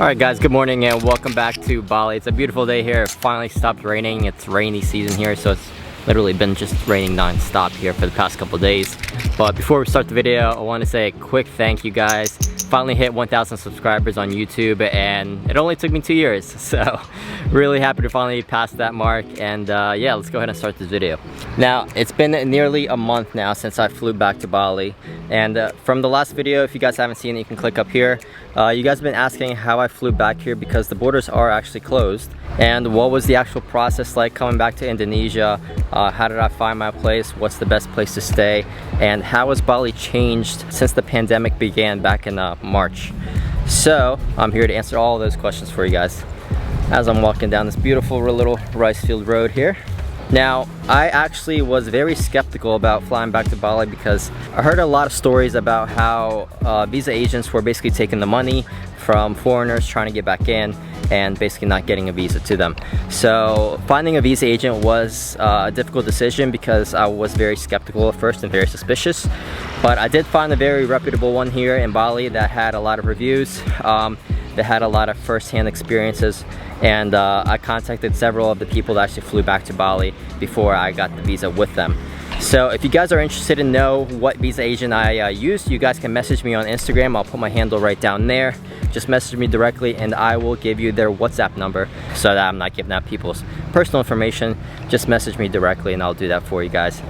Alright guys, good morning and welcome back to Bali. It's a beautiful day here. It finally stopped raining. It's rainy season here, so it's literally been just raining non-stop here for the past couple days. But before we start the video, I want to say a quick thank you guys. Finally hit 1,000 subscribers on YouTube and it only took me 2 years. So really happy to finally pass that mark, and yeah, let's go ahead and start this video. Now, it's been nearly a month now since I flew back to Bali, and from the last video, if you guys haven't seen it, you can click up here. You guys have been asking how I flew back here because the borders are actually closed, and what was the actual process like coming back to Indonesia. How did I find my place, what's the best place to stay, and how has Bali changed since the pandemic began back in March. So I'm here to answer all of those questions for you guys as I'm walking down this beautiful little rice field road here. Now, I actually was very skeptical about flying back to Bali because I heard a lot of stories about how visa agents were basically taking the money from foreigners trying to get back in and basically not getting a visa to them. So finding a visa agent was a difficult decision because I was very skeptical at first and very suspicious. But I did find a very reputable one here in Bali that had a lot of reviews, that had a lot of first-hand experiences, and I contacted several of the people that actually flew back to Bali before I got the visa with them. So if you guys are interested in know what visa agent I used, you guys can message me on Instagram. I'll put my handle right down there. Just message me directly and I will give you their WhatsApp number so that I'm not giving out people's personal information. Just message me directly and I'll do that for you guys.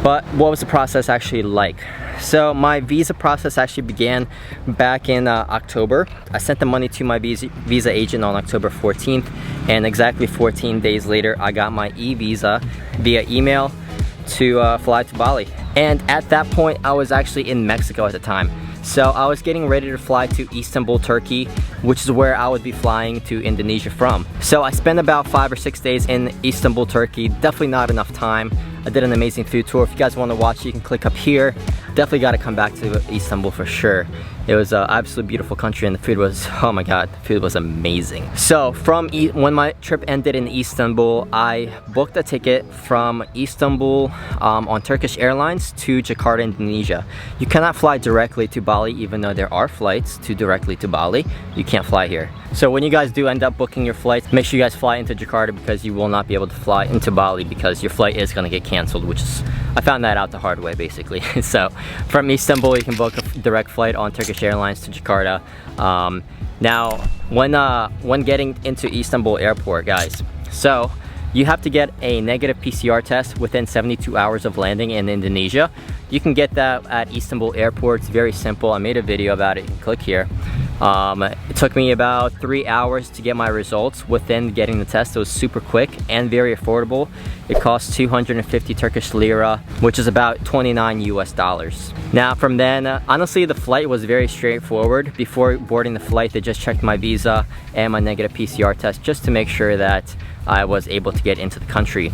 But what was the process actually like? So my visa process actually began back in October. I sent the money to my visa agent on October 14th, and exactly 14 days later I got my e-visa via email to fly to Bali. And at that point I was actually in Mexico at the time. So I was getting ready to fly to Istanbul, Turkey, which is where I would be flying to Indonesia from. So I spent about 5 or 6 days in Istanbul, Turkey. Definitely not enough time. I did an amazing food tour. If you guys want to watch it, you can click up here. Definitely got to come back to Istanbul for sure. It was an absolutely beautiful country and the food was, oh my god, the food was amazing. So when my trip ended in Istanbul, I booked a ticket from Istanbul on Turkish Airlines to Jakarta, Indonesia. You cannot fly directly to Bali, even though there are flights directly to Bali. You can't fly here. So when you guys do end up booking your flights, make sure you guys fly into Jakarta because you will not be able to fly into Bali because your flight is going to get canceled, which is, I found that out the hard way basically. So from Istanbul, you can book a direct flight on Turkish Airlines to Jakarta. Now, when getting into Istanbul airport, guys, so you have to get a negative PCR test within 72 hours of landing in Indonesia. You can get that at Istanbul airport. It's very simple. I made a video about it. You can click here. It took me about 3 hours to get my results within getting the test. It was super quick and very affordable. It cost 250 Turkish lira, which is about 29 US dollars. Now from then, honestly, the flight was very straightforward. Before boarding the flight, they just checked my visa and my negative PCR test just to make sure that I was able to get into the country.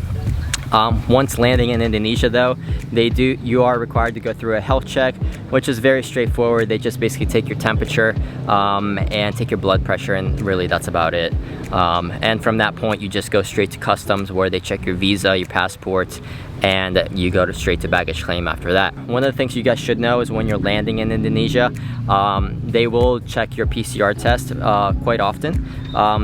Once landing in Indonesia though, you are required to go through a health check, which is very straightforward. They just basically take your temperature and take your blood pressure, and really that's about it. And from that point you just go straight to customs where they check your visa, your passport, and you go straight to baggage claim after that. One of the things you guys should know is when you're landing in Indonesia, they will check your PCR test quite often.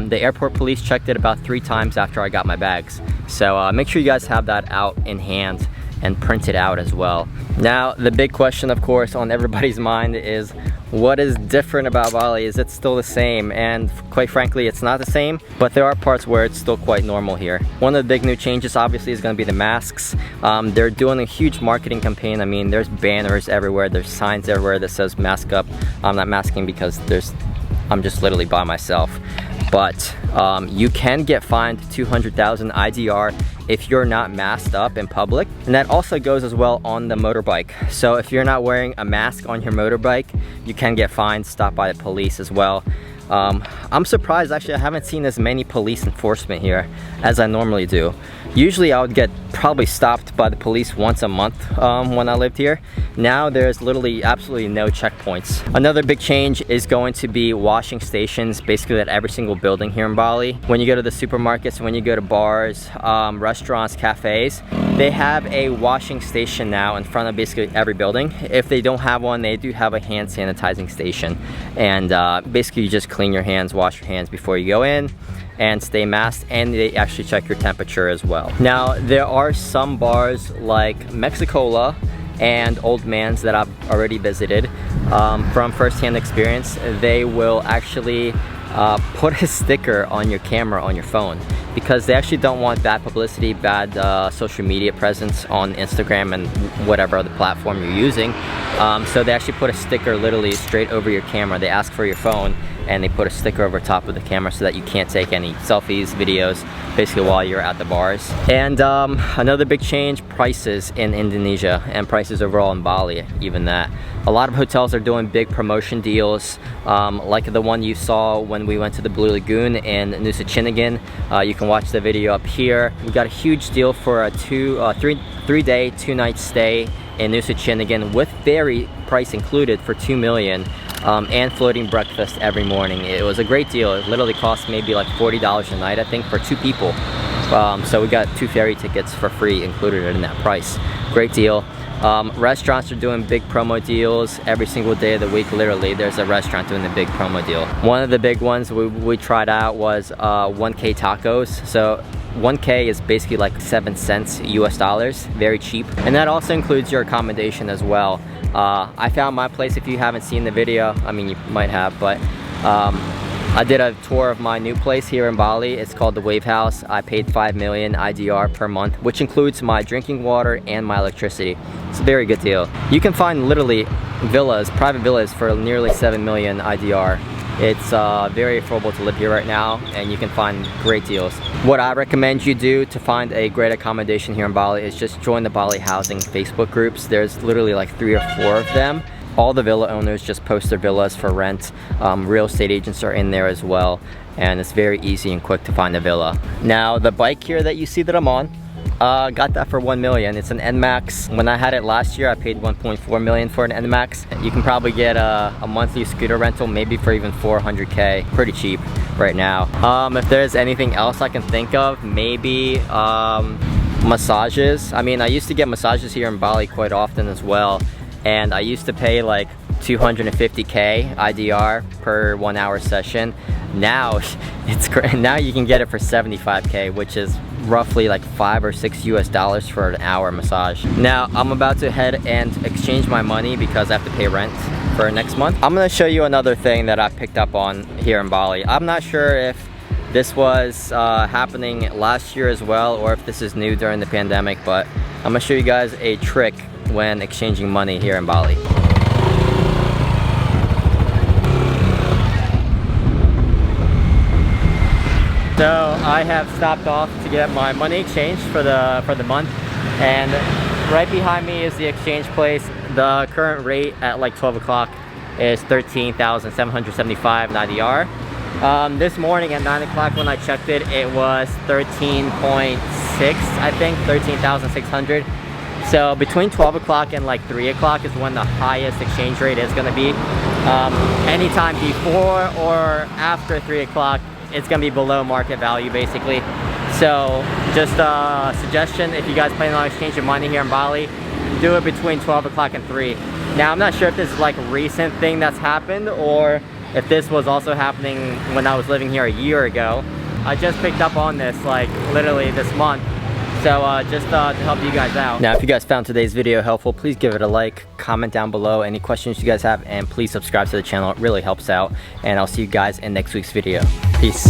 The airport police checked it about 3 times after I got my bags. So make sure you guys have that out in hand and print it out as well. Now, the big question, of course, on everybody's mind is, what is different about Bali? Is it still the same? And quite frankly, it's not the same, but there are parts where it's still quite normal here. One of the big new changes, obviously, is going to be the masks. They're doing a huge marketing campaign. I mean, there's banners everywhere. There's signs everywhere that says mask up. I'm not masking because I'm just literally by myself. But you can get fined 200,000 IDR if you're not masked up in public, and that also goes as well on the motorbike. So if you're not wearing a mask on your motorbike, you can get fined, stopped by the police as well. I'm surprised, actually, I haven't seen as many police enforcement here as I normally do. Usually I would get probably stopped by the police once a month when I lived here. Now there's literally absolutely no checkpoints. Another big change is going to be washing stations basically at every single building here in Bali. When you go to the supermarkets, when you go to bars, restaurants, cafes, They have a washing station now in front of basically every building. If they don't have one, they do have a hand sanitizing station. And basically you just clean your hands, wash your hands before you go in, and stay masked, and they actually check your temperature as well. Now, there are some bars like Mexicola and Old Man's that I've already visited. From first-hand experience, they will actually put a sticker on your camera on your phone, because they actually don't want bad publicity, bad social media presence on Instagram and whatever other platform you're using. So they actually put a sticker literally straight over your camera. They ask for your phone, and they put a sticker over top of the camera so that you can't take any selfies, videos, basically while you're at the bars. And another big change, prices in Indonesia, and prices overall in Bali, even that. A lot of hotels are doing big promotion deals, like the one you saw when we went to the Blue Lagoon in Nusa Ceningan. You can watch the video up here. We got a huge deal for a three-day, two-night stay in Nusa Ceningan with ferry price included for 2 million. And floating breakfast every morning. It was a great deal. It literally cost maybe like $40 a night, I think, for 2 people. So we got 2 ferry tickets for free included in that price. Great deal. Restaurants are doing big promo deals every single day of the week. Literally, there's a restaurant doing a big promo deal. One of the big ones we tried out was 1K tacos. So 1K is basically like 7 cents US dollars, very cheap. And that also includes your accommodation as well. I found my place. If you haven't seen the video, I mean, you might have, but I did a tour of my new place here in Bali. It's called the Wave House. I paid 5 million IDR per month, which includes my drinking water and my electricity. It's a very good deal. You can find literally villas, private villas, for nearly 7 million IDR. It's very affordable to live here right now, and you can find great deals. What I recommend you do to find a great accommodation here in Bali is just join the Bali housing Facebook groups. There's literally like 3 or 4 of them. All the villa owners just post their villas for rent. Real estate agents are in there as well, and it's very easy and quick to find a villa. Now, the bike here that you see that I'm on, got that for 1 million. It's an NMAX. When I had it last year, I paid 1.4 million for an NMAX. You can probably get a monthly scooter rental, maybe for even 400K. Pretty cheap right now. If there's anything else I can think of, maybe massages. I mean, I used to get massages here in Bali quite often as well, and I used to pay like 250K IDR per 1 hour session. Now it's great. Now you can get it for 75K, which is roughly like 5 or 6 US dollars for an hour massage. Now I'm about to head and exchange my money because I have to pay rent for next month. I'm gonna show you another thing that I picked up on here in Bali. I'm not sure if this was happening last year as well, or if this is new during the pandemic, but I'm gonna show you guys a trick when exchanging money here in Bali. So I have stopped off to get my money exchanged for the month, and right behind me is the exchange place. The current rate at like 12 o'clock is 13,775 IDR. This morning at 9 o'clock when I checked it, it was 13.6, I think, 13,600. So between 12 o'clock and like 3 o'clock is when the highest exchange rate is going to be. Anytime before or after 3 o'clock, it's going to be below market value basically. So just a suggestion, if you guys plan on exchanging money here in Bali, do it between 12 o'clock and 3. Now I'm not sure if this is like a recent thing that's happened, or if this was also happening when I was living here a year ago. I just picked up on this like literally this month. So just to help you guys out. Now if you guys found today's video helpful, please give it a like, comment down below any questions you guys have, and please subscribe to the channel. It really helps out, and I'll see you guys in next week's video. Peace.